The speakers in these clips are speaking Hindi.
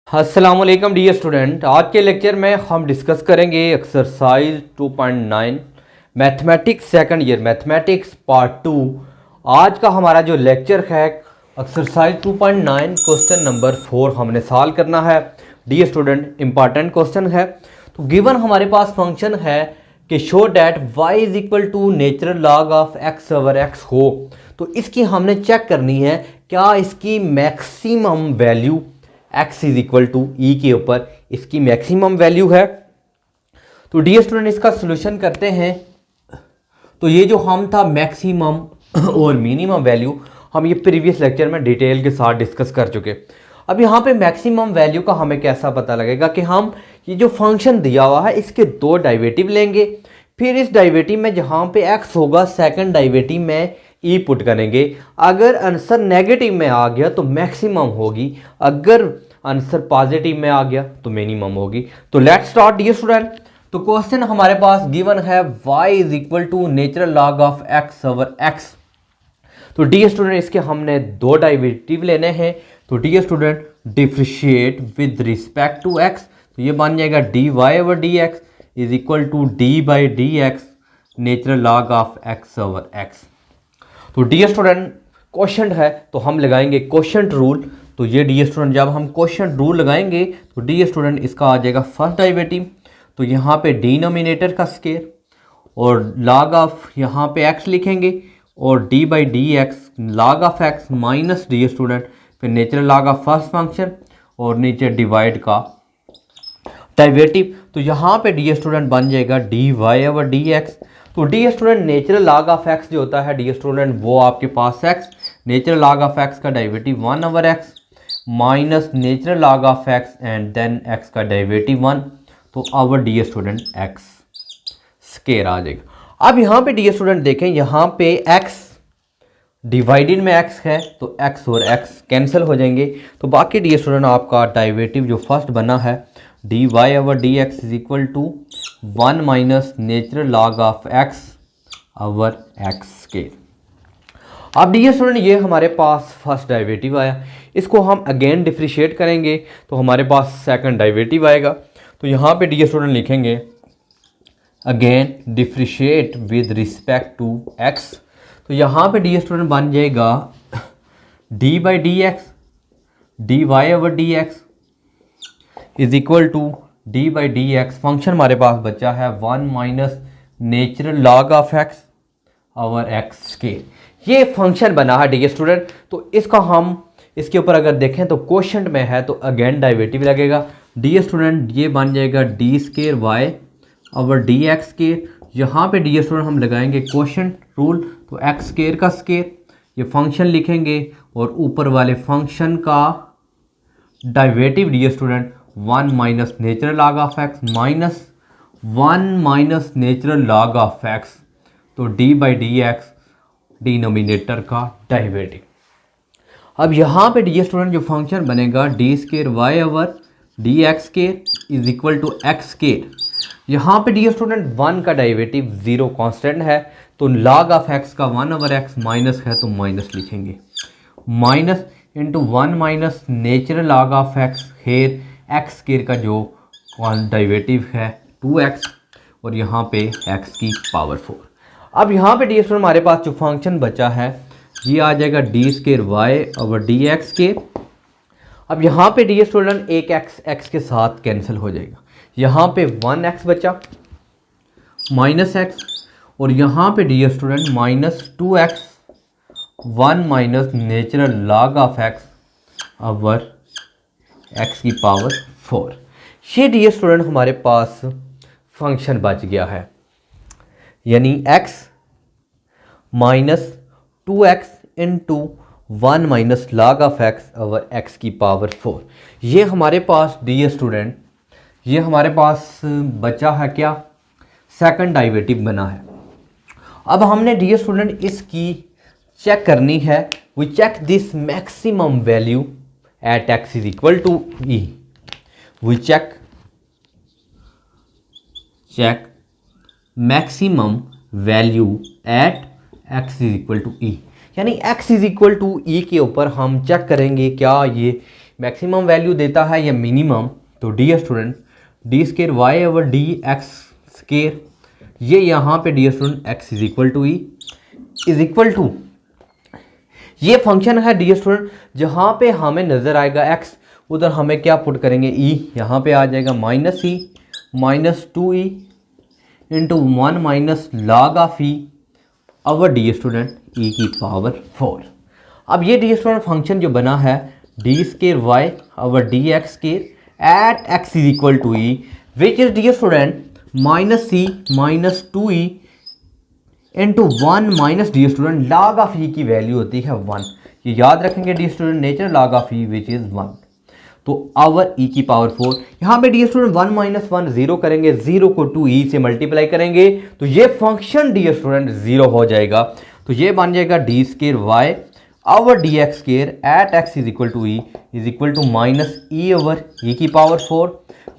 अस्सलाम वालेकुम डियर स्टूडेंट। आज के लेक्चर में हम डिस्कस करेंगे exercise 2.9 mathematics second year mathematics part 2। आज का हमारा जो लेक्चर है एक्सरसाइज 2.9 क्वेश्चन नंबर 4 हमने सॉल्व करना है। डियर स्टूडेंट इंपॉर्टेंट क्वेश्चन है। तो गिवन हमारे पास फंक्शन है कि show that y is equal to natural log of x over x हो, तो इसकी हमने चेक करनी है क्या इसकी maximum value x is equal to E के ऊपर इसकी मैक्सिमम वैल्यू है। तो डियर स्टूडेंट इसका सोल्यूशन करते हैं। तो ये जो हम था मैक्सिमम और मिनिमम वैल्यू हम ये प्रीवियस लेक्चर में डिटेल के साथ डिस्कस कर चुके। अब यहाँ पे मैक्सिमम वैल्यू का हमें कैसा पता लगेगा कि हम ये जो फंक्शन दिया हुआ है इसके दो डेरिवेटिव लेंगे, फिर इस डेरिवेटिव में जहाँ पे x होगा सेकंड डेरिवेटिव में ई पुट करेंगे। अगर आंसर नेगेटिव में आ गया तो मैक्सिमम होगी, अगर आंसर पॉजिटिव में आ गया तो मिनिमम होगी। तो लेट्स स्टार्ट डियर स्टूडेंट। तो क्वेश्चन हमारे पास गिवन है y is equal to natural log of x over x। तो डियर स्टूडेंट इसके हमने दो डेरिवेटिव लेने हैं। तो dear student differentiate with respect to x, तो ये बन जाएगा dy over dx is equal to d by D X natural log of x over x। तो डियर स्टूडेंट क्वोशंट है तो हम लगाएंगे क्वोशंट रूल। तो ये डियर स्टूडेंट जब हम क्वोशंट रूल लगाएंगे तो डियर स्टूडेंट इसका आ जाएगा फर्स्ट डेरिवेटिव, तो यहाँ पे डिनोमिनेटर का स्केयर और लॉग ऑफ यहाँ पे x लिखेंगे और d by D X log of x minus dear student फिर natural log of first function और नीचे डिवाइड का डेरिवेटिव। तो यहाँ पे डियर स्टूडेंट बन जाएगा dy ओवर dx। तो dear student natural log of x जो होता है डियर स्टूडेंट वो आपके पास x natural log of x का derivative 1 over x minus natural log of x and then x का डेरिवेटिव 1, तो over dear student x square आ जाएगा। अब यहाँ पे डियर स्टूडेंट देखें, यहाँ पे x डिवाइडेड में x है तो x और x कैंसिल हो जाएंगे। तो बाकी डियर स्टूडेंट आपका डेरिवेटिव जो फर्स्ट बना है dy over dx is equal to 1 minus natural log of x over x square. अब डियर स्टूडेंट ये हमारे पास फर्स्ट डेरिवेटिव आया, इसको हम अगेन डिफरेंशिएट करेंगे तो हमारे पास सेकंड डेरिवेटिव आएगा। तो यहाँ पे डियर स्टूडेंट लिखेंगे again differentiate with respect to x। तो यहाँ पे डियर स्टूडेंट बन जाएगा d by D X dy over dx is equal to d by D X. Function हमारे पास बचा है 1 minus natural log of x over x square. ये फंक्शन बना है डियर स्टूडेंट। तो इसका हम इसके ऊपर अगर देखें तो क्वोशंट में है तो अगेन डेरिवेटिव लगेगा डियर स्टूडेंट, ये बन जाएगा D square Y over D x square. यहाँ पे डियर स्टूडेंट हम लगाएंगे क्वोशंट रूल, तो एक्स स्केयर का स्केयर ये फंक्शन लिखेंगे और ऊपर वाले फंक्शन का derivative dear student 1 minus natural log of X minus 1 minus natural log of X, तो D by D X denominator का डेरिवेटिव। अब यहाँ पे डियर स्टूडेंट जो फंक्शन बनेगा D square Y over D x square is equal to X square. यहाँ पे डियर स्टूडेंट 1 का डेरिवेटिव 0 कांस्टेंट है तो लॉग ऑफ x का 1 ओवर x माइनस है तो माइनस लिखेंगे, minus into 1 minus natural log of x here x square का जो डेरिवेटिव है 2x और यहाँ पे x की पावर 4। अब यहाँ पे डियर स्टूडेंट हमारे पास जो फंक्शन बचा है ये आ जाएगा D square Y over D X के। अब यहाँ पे डियर स्टूडेंट एक x के साथ कैंसिल हो जाएगा, यहाँ पे 1x बचा माइनस x और यहाँ पे dear student minus 2x 1 minus natural log of x over x की पावर 4। ये डियर स्टूडेंट हमारे पास फंक्शन बच गया है, यानी x minus 2x into 1 minus log of x over x की पावर 4। ये हमारे पास डियर स्टूडेंट ये हमारे पास बचा है क्या, सेकंड डेरिवेटिव बना है। अब हमने डियर स्टूडेंट इसकी चेक करनी है, we check this maximum value at x is equal to e। We check maximum value at x is equal to e, यानी x is equal to E के ऊपर हम चेक करेंगे क्या ये मैक्सिमम वैल्यू देता है या मिनिमम, तो dear student D square Y over D x square, ये यहाँ पे dear student X is equal to E is equal to, ये फंक्शन है डियर स्टूडेंट जहाँ पे हमें नज़र आएगा एक्स, उधर हमें क्या पुट करेंगे ई, यहाँ पे आ जाएगा minus E minus two E into one minus log of E over dear student E की पावर 4। अब ये डी स्टूडेंट फंक्शन जो बना है D square Y over D x square at X is equal to E which is dear student minus C minus two E into one minus dear student log of E की वैल्यू होती है 1। ये याद रखेंगे dear student nature log of E which is 1, तो आवर ई की पावर 4। यहाँ पे डी स्टूडेंट 1 माइनस 1 जीरो करेंगे, जीरो को 2e से मल्टीप्लाई करेंगे तो ये फंक्शन डी स्टूडेंट जीरो हो जाएगा। तो ये बन जाएगा D square Y over D x square at X is equal to E is equal to minus E over E की पावर 4।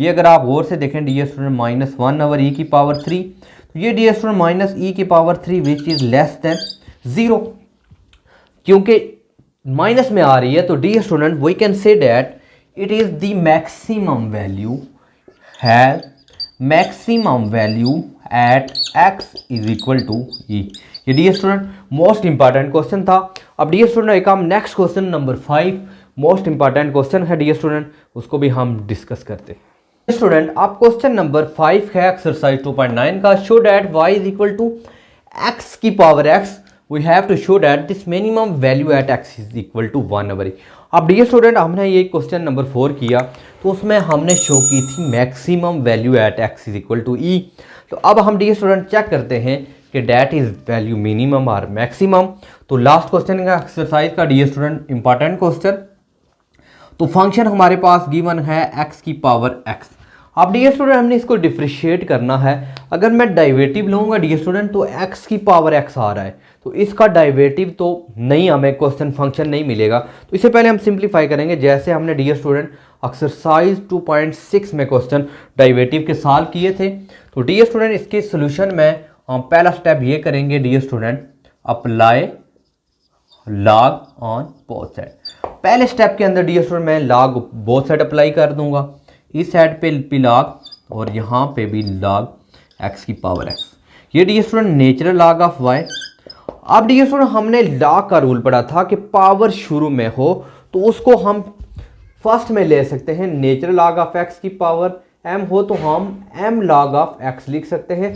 ये अगर आप गौर से देखें dear student minus 1 over E की पावर 3, तो ये डी स्टूडेंट माइनस ई की power 3 which is less than 0, क्योंकि माइनस में आ रही है तो dear student we can say that it is the maximum value has maximum value at x is equal to e। ये dear student most important question था। अब डी स्टूडेंट एक हम next question number 5 most important question है डी स्टूडेंट, उसको भी हम डिस्कस करते हैं। स्टूडेंट आप क्वेश्चन नंबर 5 है एक्सरसाइज 2.9 का, show that y is equal to x की power x we have to show that this minimum value at x is equal to 1 over E. अब डियर स्टूडेंट हमने ये क्वेश्चन नंबर 4 किया तो उसमें हमने शो की थी maximum value at x is equal to E. तो अब हम डियर स्टूडेंट चेक करते हैं कि डैट इज वैल्यू मिनिमम और मैक्सिमम। तो लास्ट क्वेश्चन का एक्सरसाइज का डियर स्टूडेंट इंपॉर्टेंट क्वेश्चन, तो फंक्शन हमारे पास गिवन है x की पावर x। अब डियर स्टूडेंट हमने इसको डिफ्रेशिएट करना है। अगर मैं डाइवेटिव लूँगा डियर स्टूडेंट तो x की पावर x आ रहा है, तो इसका डाइवेटिव तो नहीं, हमें क्वेश्चन फंक्शन नहीं मिलेगा। तो इससे पहले हम सिंप्लीफाई करेंगे जैसे हमने डियर स्टूडेंट एक्सरसाइज 2.6 में क्वेश्चन डाइवेटिव के सॉल्व किए थे। तो डियर स्टूडेंट इसके सोल्यूशन में हम पहला स्टेप ये करेंगे dear student apply log on both side. पहले स्टेप के अंदर डियर स्टूडेंट मैं लॉग बोथ साइड अप्लाई कर दूंगा, इस साइड पे लॉग और यहाँ पे भी लॉग x की पावर x। ये dear student natural log of y। अब डियर स्टूडेंट हमने लॉग का रूल पढ़ा था कि पावर शुरू में हो तो उसको हम फर्स्ट में ले सकते हैं, नेचुरल लॉग ऑफ x की पावर m हो तो हम m लॉग ऑफ x लिख सकते हैं।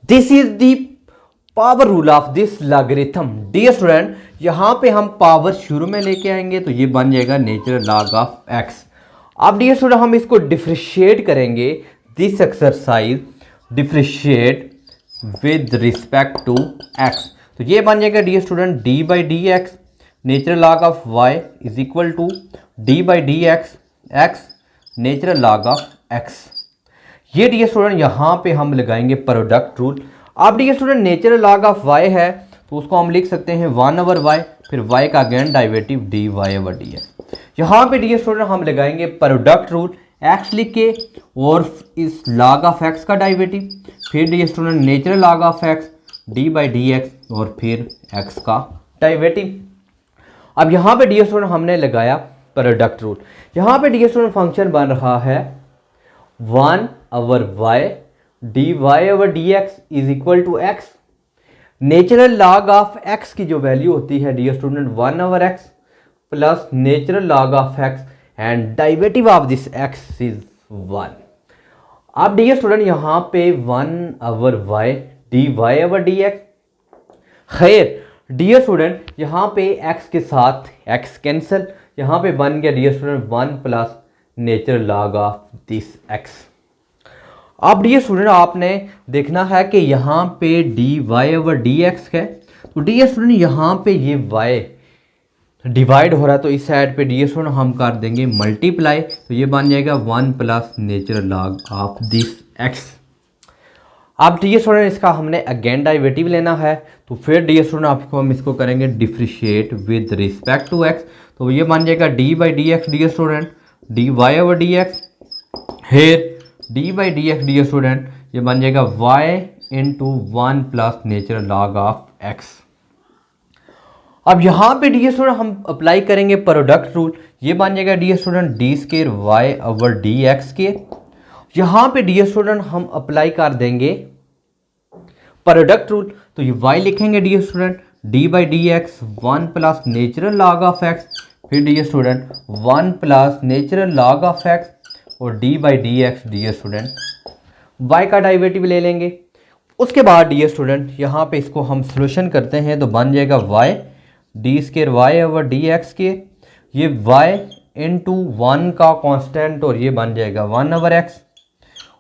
This is the power rule of this logarithm. Dear student यहाँ पे हम पावर शुरू में लेके आएंगे तो ये बन जाएगा नेचुरल लॉग ऑफ x। अब डियर स्टूडेंट हम इसको डिफ्रेशिएट करेंगे, this exercise differentiate with respect to x। तो ये बन जाएगा dear student d by D X natural log of y is equal to d by D X x natural log of x। ये डियर स्टूडेंट यहाँ पे हम लगाएंगे प्रोडक्ट रूल। अब dear student natural log of y है तो उसको हम लिख सकते हैं 1 ओवर y, फिर y का अगेन डाइवेटिव dy ओवर dx। यहाँ पे डियर स्टूडेंट हम लगाएंगे प्रोडक्ट रूल, x लिख के और इस लॉग ऑफ x का डाइवेटिव, फिर dear student natural log of x d by D X और फिर x का डाइवेटिव। अब यहाँ पे डियर स्टूडेंट हमने लगाया प्रोडक्ट रूल। यहाँ पे डियर स्टूडेंट फंक्शन बन रहा है 1 over y dy over dx is equal to x। Natural log of x की जो वैल्यू होती है dear student 1 over x plus natural log of x and डाइवेटिव ऑफ दिस x इज 1। अब डियर स्टूडेंट यहाँ पे 1 over y dy over dx। खैर डियर स्टूडेंट यहाँ पे x के साथ x कैंसिल, यहाँ पे बन गया dear student 1 plus natural log of this x। अब डियर स्टूडेंट आपने देखना है कि यहाँ पे dy ओवर dx है, तो डियर स्टूडेंट यहाँ पे ये y डिवाइड हो रहा है तो इस साइड पे डियर स्टूडेंट हम कर देंगे मल्टीप्लाई, तो ये बन जाएगा 1 plus natural log of this x। अब डियर स्टूडेंट इसका हमने अगेन डाइवेटिव लेना है, तो फिर डियर स्टूडेंट आपको हम इसको करेंगे differentiate with respect to x। तो ये बन जाएगा d by D X dear student dy over dx, here d by D X dear student ये बन जाएगा y into 1 plus natural log of x। अब यहाँ पे डी स्टूडेंट हम अप्लाई करेंगे प्रोडक्ट रूल। ये बन जाएगा dear student D square Y over D x square. यहाँ पे डी स्टूडेंट हम अप्लाई कर देंगे प्रोडक्ट रूल, तो ये y लिखेंगे dear student d by D x 1 plus natural log of x, फिर D student 1 plus natural log of x और d by D x dear student y का डेरिवेटिव ले लेंगे। उसके बाद डी स्टूडेंट यहाँ पे इसको हम सोल्यूशन करते हैं तो बन जाएगा y D square Y over D X के, ये y इंटू 1 का कांस्टेंट और ये बन जाएगा 1 ओवर x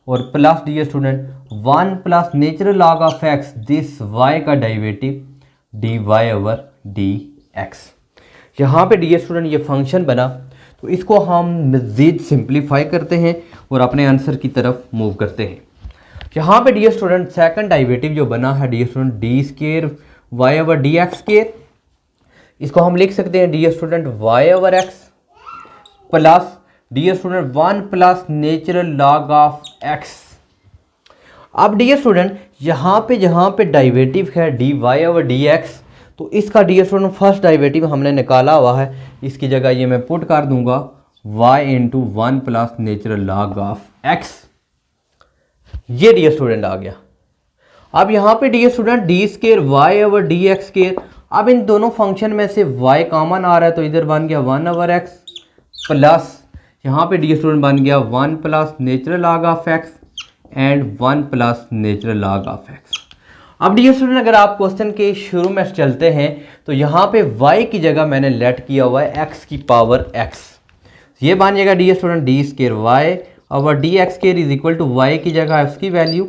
और plus dear student 1 plus natural log of x this y का derivative dy over D x. यहाँ पे डी स्टूडेंट ये फंक्शन बना, तो इसको हम मज़ीद सिंप्लीफाई करते हैं और अपने आंसर की तरफ मूव करते हैं। यहाँ पे डी स्टूडेंट सेकंड डेरिवेटिव जो बना है dear student D square Y over D x square, इसको हम लिख सकते हैं dear student Y over X plus dear student 1 plus natural log of X. अब डी स्टूडेंट यहाँ पे जहाँ पे डेरिवेटिव है D Y over D X, तो इसका डी स्टूडेंट फर्स्ट डेरिवेटिव हमने निकाला हुआ है, इसकी जगह ये मैं पुट कर दूंगा y into 1 plus natural log of x। ये डी स्टूडेंट आ गया। अब यहाँ पे dear student D square Y over D x square, अब इन दोनों फंक्शन में से y कॉमन आ रहा है तो इधर बन गया 1 ओवर x प्लस यहाँ पे डी स्टूडेंट बन गया 1 plus natural log of x and 1 plus natural log of x। अब डी स्टूडेंट अगर आप क्वेश्चन के शुरू में चलते हैं तो यहाँ पे y की जगह मैंने लेट किया हुआ है x की पावर x, ये बन जाएगा dear student D square Y over D x square is equal to y की जगह उसकी वैल्यू,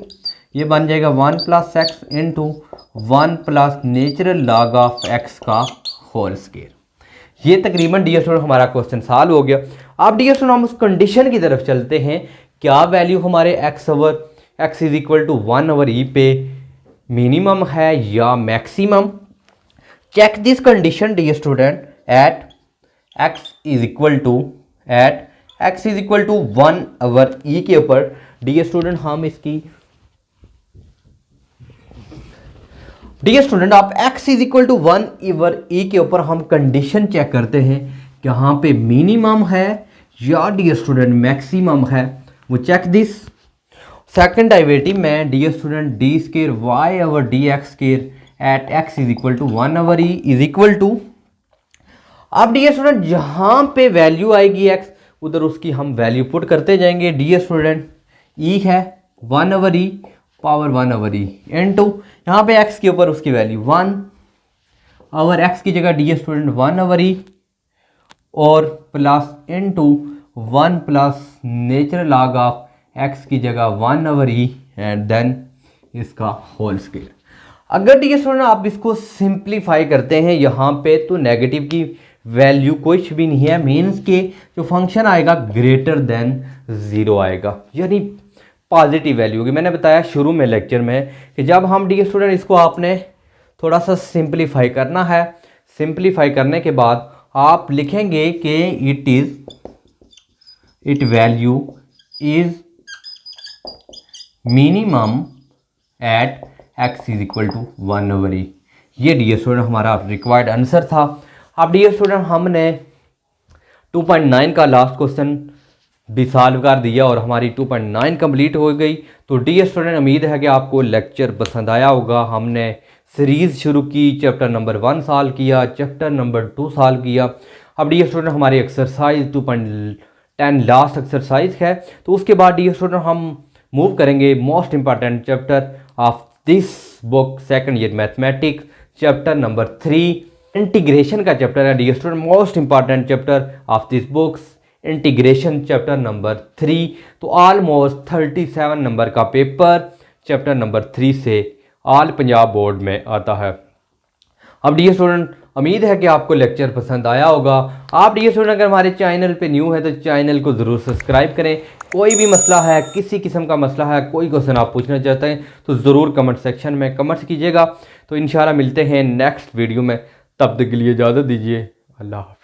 ये बन जाएगा 1 plus x into 1 plus natural log of x का होल स्केयर। ये तकरीबन डी स्टूडेंट हमारा क्वेश्चन सॉल्व हो गया। अब डी स्टूडेंट हम उस कंडीशन की तरफ चलते हैं, क्या वैल्यू हमारे x over x is equal to 1 over E पे मिनिमम है या maximum. Check this condition dear student at x is equal to 1 over E के ऊपर डी स्टूडेंट हम इसकी डी स्टूडेंट आप x is equal to 1 over E के ऊपर हम कंडीशन चेक करते हैं कि यहाँ पे मिनिमम है या डी स्टूडेंट मैक्सिमम है। वो चेक दिस सेकंड डेरिवेटिव में dear student D square Y over D x square at x is equal to 1 over e is equal to, अब डी स्टूडेंट जहाँ पे वैल्यू आएगी x उधर उसकी हम वैल्यू पुट करते जाएंगे। डी स्टूडेंट e है 1 ओवर ई पावर 1 ओवर ई इनटू यहाँ पे x के ऊपर उसकी वैल्यू 1 ओवर x की जगह डी स्टूडेंट 1 ओवर ई और plus into 1 plus natural log of x की जगह 1 ओवर ई एंड देन इसका होल स्केयर। अगर डी स्टूडेंट आप इसको सिंप्लीफाई करते हैं यहाँ पे तो नेगेटिव की वैल्यू कुछ भी नहीं है, मीन्स के जो फंक्शन आएगा ग्रेटर देन 0 आएगा, यानी पॉजिटिव वैल्यू होगी। मैंने बताया शुरू में लेक्चर में कि जब हम डी स्टूडेंट इसको आपने थोड़ा सा सिंप्लीफाई करना है, सिंप्लीफाई करने के बाद आप लिखेंगे कि it value is minimum at x is equal to 1 over E. ये डी स्टूडेंट हमारा रिक्वायर्ड आंसर था। अब डी स्टूडेंट हमने 2.9 का लास्ट क्वेश्चन भी सॉल्व कर दिया और हमारी 2.9 कंप्लीट हो गई। तो डी स्टूडेंट उम्मीद है कि आपको लेक्चर पसंद आया होगा। हमने सीरीज़ शुरू की, चैप्टर नंबर 1 सॉल्व किया, चैप्टर नंबर 2 सॉल्व किया। अब डी स्टूडेंट हमारी एक्सरसाइज 2.10 लास्ट एक्सरसाइज है, तो उसके बाद डी स्टूडेंट हम मूव करेंगे most important chapter of this book second year mathematics, chapter number 3 integration का चैप्टर है dear student, most important chapter of this books integration chapter number 3। तो ऑलमोस्ट 37 नंबर का पेपर चैप्टर नंबर 3 से ऑल पंजाब बोर्ड में आता है। अब डी स्टूडेंट उम्मीद है कि आपको लेक्चर पसंद आया होगा। आप डी स्टूडेंट अगर हमारे चैनल पे न्यू है तो चैनल को ज़रूर सब्सक्राइब करें। कोई भी मसला है, किसी किस्म का मसला है, कोई क्वेश्चन आप पूछना चाहते हैं तो ज़रूर कमेंट सेक्शन में कमेंट्स कीजिएगा। तो इंशाल्लाह मिलते हैं नेक्स्ट वीडियो में, तब तक के लिए इजाज़त दीजिए। अल्लाह हाफ़िज़।